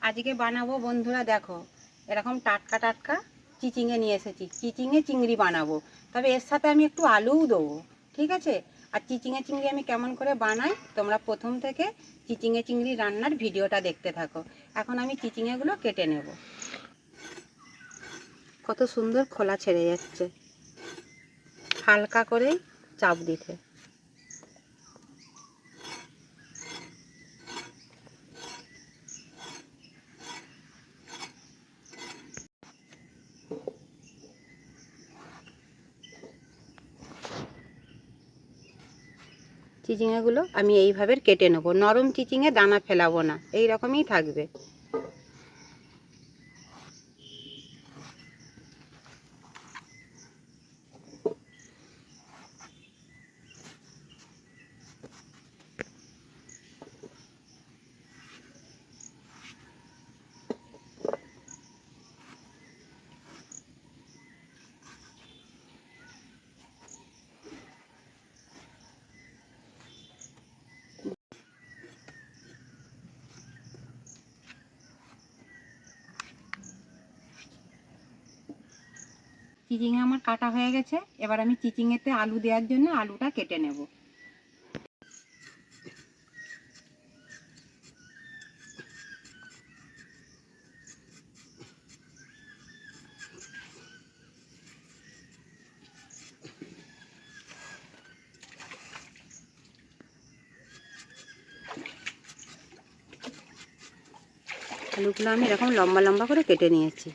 আজকে বানাবো বন্ধুরা, দেখো এরকম টাটকা টাটকা চিচিঙে নিয়ে এসেছি। চিচিঙে চিংড়ি বানাবো, তবে এর সাথে আমি একটু আলুও দেবো, ঠিক আছে? আর চিচিঙে চিংড়ি আমি কেমন করে বানাই তোমরা প্রথম থেকে চিচিঙে চিংড়ি রান্নার ভিডিওটা দেখতে থাকো। এখন আমি চিচিঙেগুলো কেটে নেব। কত সুন্দর খোলা ছেড়ে যাচ্ছে, হালকা করে চাপ দিতে। চিচিঙেগুলো আমি এইভাবে কেটে নেব। নরম চিচিঙে দানা ফেলাবো না, এই রকমই থাকবে। চিচিঙে আমার কাটা হয়ে গেছে। এবার আমি চিচিঙেতে আলু দেওয়ার জন্য আলুটা কেটে নেব। আলুগুলো আমি এরকম লম্বা লম্বা করে কেটে নিয়েছি।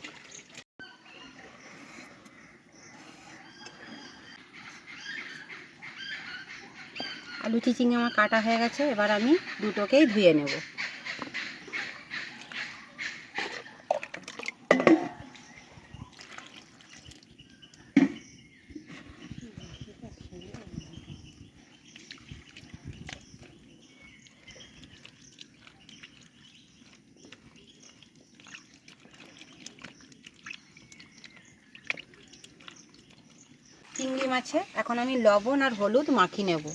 আলু চিচিঙে আমার কাটা হয়ে গেছে। এবার আমি দুটোকেই ধুয়ে নেব। চিংড়ি মাছে এখন আমি লবণ আর হলুদ মাখিয়ে নেব।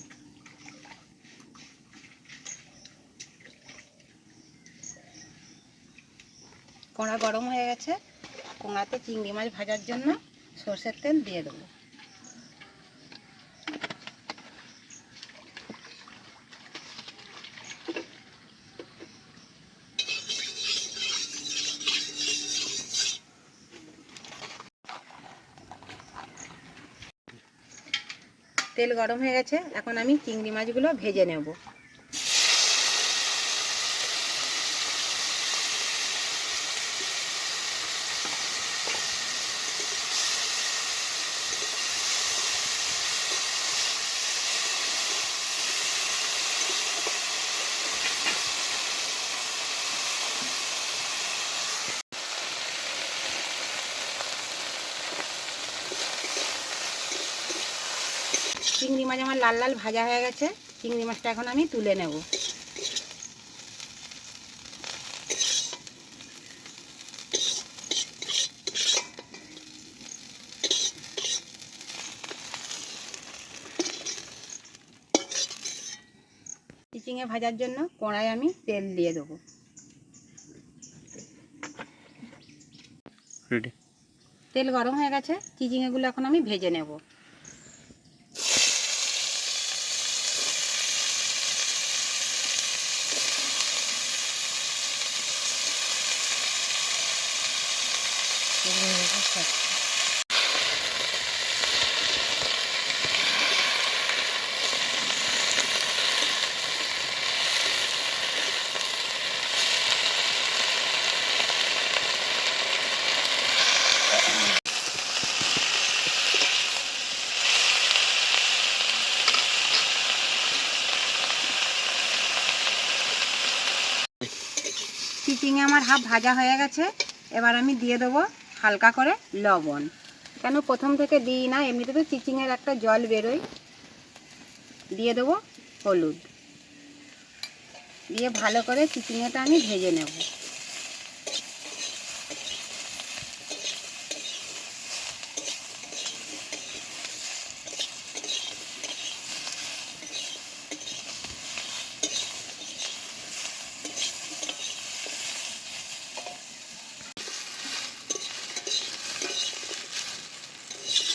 কড়া গরম হয়ে গেছে। কড়াতে চিংড়ি মাছ ভাজার জন্য সরষের তেল দিয়ে দেবো। তেল গরম হয়ে গেছে। এখন আমি চিংড়ি মাছগুলো ভেজে নেব। চিংড়ি মাছ আমার লাল লাল ভাজা হয়ে গেছে। চিংড়ি মাছটা এখন আমি তুলে নেব। চিচিঙে ভাজার জন্য কড়াই আমি তেল দিয়ে দেবো। তেল গরম হয়ে গেছে। চিচিঙেগুলো এখন আমি ভেজে নেব। চিচিঙে আমার হাফ ভাজা হয়ে গেছে। এবার আমি দিয়ে দেবো হালকা করে লবণ। কেন প্রথম থেকে দিই না, এমনিতে তো চিচিঙের একটা জল বেরোয়। দিয়ে দেবো হলুদ, দিয়ে ভালো করে চিচিঙেটা আমি ভেজে নেব।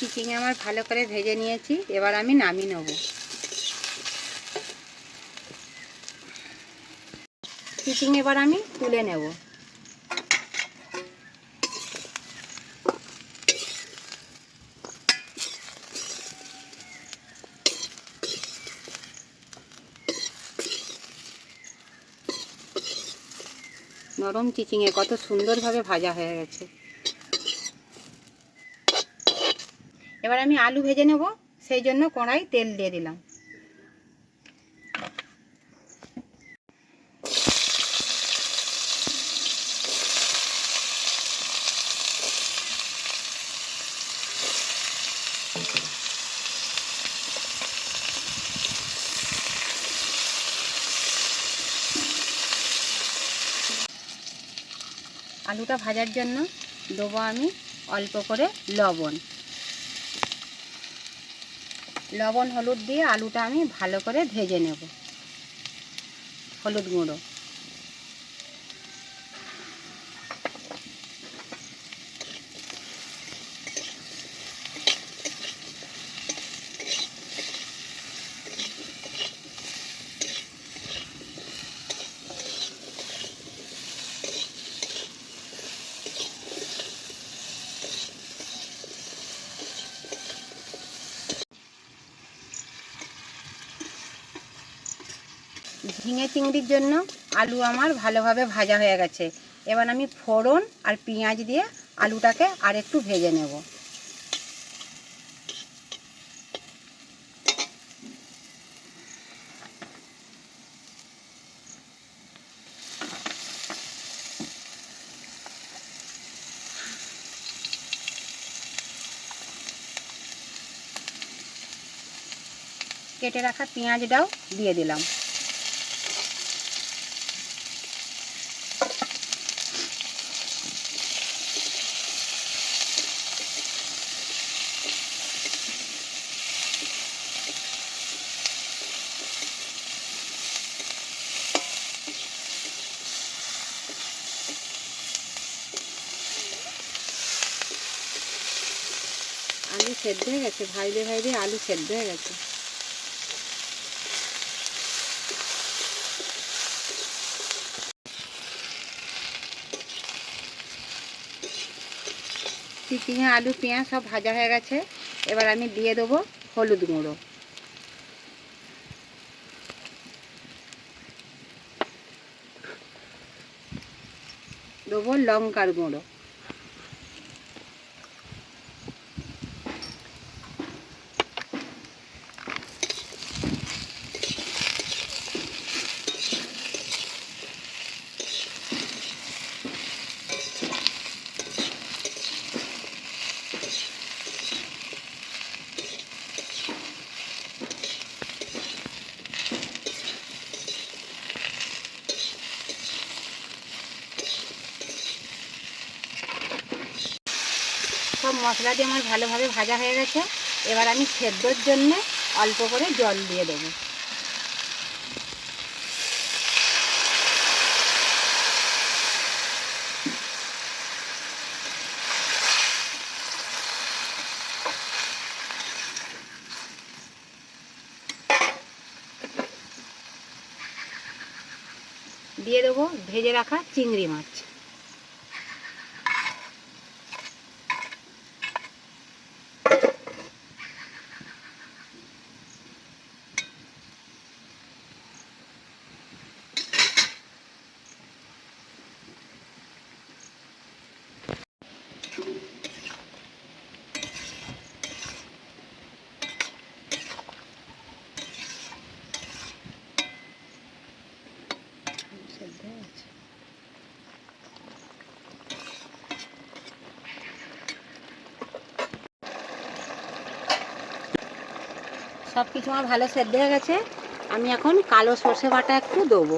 চিচিঙে আমার ভালো করে ভেজে নিয়েছি, এবার আমি নামিয়ে নেব। চিচিঙে এবার আমি তুলে নেব। নরম চিচিঙে কত সুন্দরভাবে ভাজা হয়ে গেছে। এবার আমি আলু ভেজে নেব, সেই জন্য কড়াই তেল দিয়ে দিলাম। আলুটা ভাজার জন্য দেবো আমি অল্প করে লবণ। লবণ হলুদ দিয়ে আলুটা আমি ভালো করে ভেজে নেব। হলুদ গুঁড়ো, ঝিঙে চিংড়ির জন্য আলু আমার ভালোভাবে ভাজা হয়ে গেছে। এবার আমি ফোড়ন আর পেঁয়াজ দিয়ে আলুটাকে আর একটু ভেজে নেব। কেটে রাখা পেঁয়াজটাও দিয়ে দিলাম। আলু সেদ্ধ হয়ে গেছে, ভাজতে ভাজতে আলু সেদ্ধ হয়ে গেছে। চিচিঙে আলু পেঁয়াজ সব ভাজা হয়ে গেছে। এবার আমি দিয়ে দেবো হলুদ গুঁড়ো, দেবো লঙ্কার গুঁড়ো, সব মশলা দিয়ে আমার ভালোভাবে ভাজা হয়ে গেছে। এবার আমি সেদ্ধর জন্যে অল্প করে জল দিয়ে দেবো। দিয়ে দেবো ভেজে রাখা চিংড়ি মাছ। সব কিছু আমার ভালো সেদ্ধ হয়ে গেছে। আমি এখন কালো সর্ষে বাটা একটু দেবো।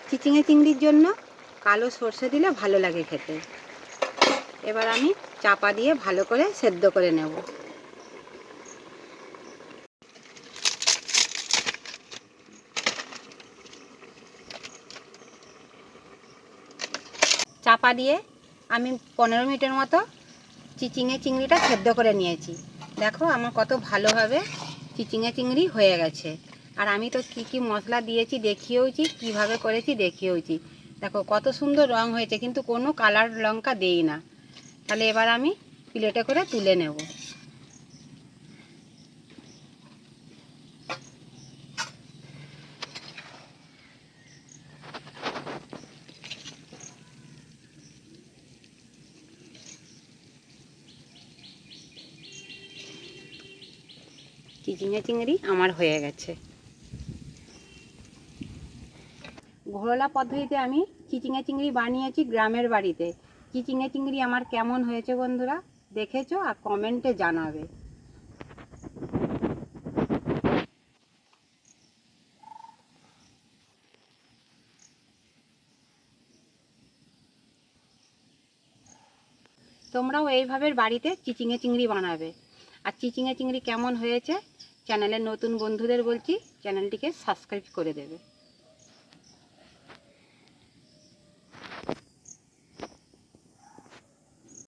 চিচিঙে চিংড়ির জন্য কালো সর্ষে দিলে ভালো লাগে খেতে। এবার আমি চাপা দিয়ে ভালো করে সেদ্ধ করে নেব। চাপা দিয়ে আমি 15 মিনিটের মতো চিচিঙে চিংড়িটা সেদ্ধ করে নিয়েছি। দেখো আমার কত ভালোভাবে চিচিঙে চিংড়ি হয়ে গেছে। আর আমি তো কি কি মশলা দিয়েছি দেখিয়েওছি, কিভাবে করেছি দেখিয়েওছি। দেখো কত সুন্দর রং হয়েছে, কিন্তু কোনো কালার লঙ্কা দেই না। তাহলে এবার আমি প্লেটে করে তুলে নেব। চিচিঙে চিংড়ি আমার হয়ে গেছে। ঘরোয়া পদ্ধতিতে আমি চিচিঙে চিংড়ি বানিয়েছি গ্রামের বাড়িতে। চিচিঙে চিংড়ি আমার কেমন হয়েছে বন্ধুরা দেখেছো আর কমেন্টে জানাবে। তোমরাও এইভাবে বাড়িতে চিচিঙে চিংড়ি বানাবে। আর চিচিঙে চিংড়ি কেমন হয়েছে চ্যানেলের নতুন বন্ধুদের বলছি চ্যানেলটিকে সাবস্ক্রাইব করে দেবে।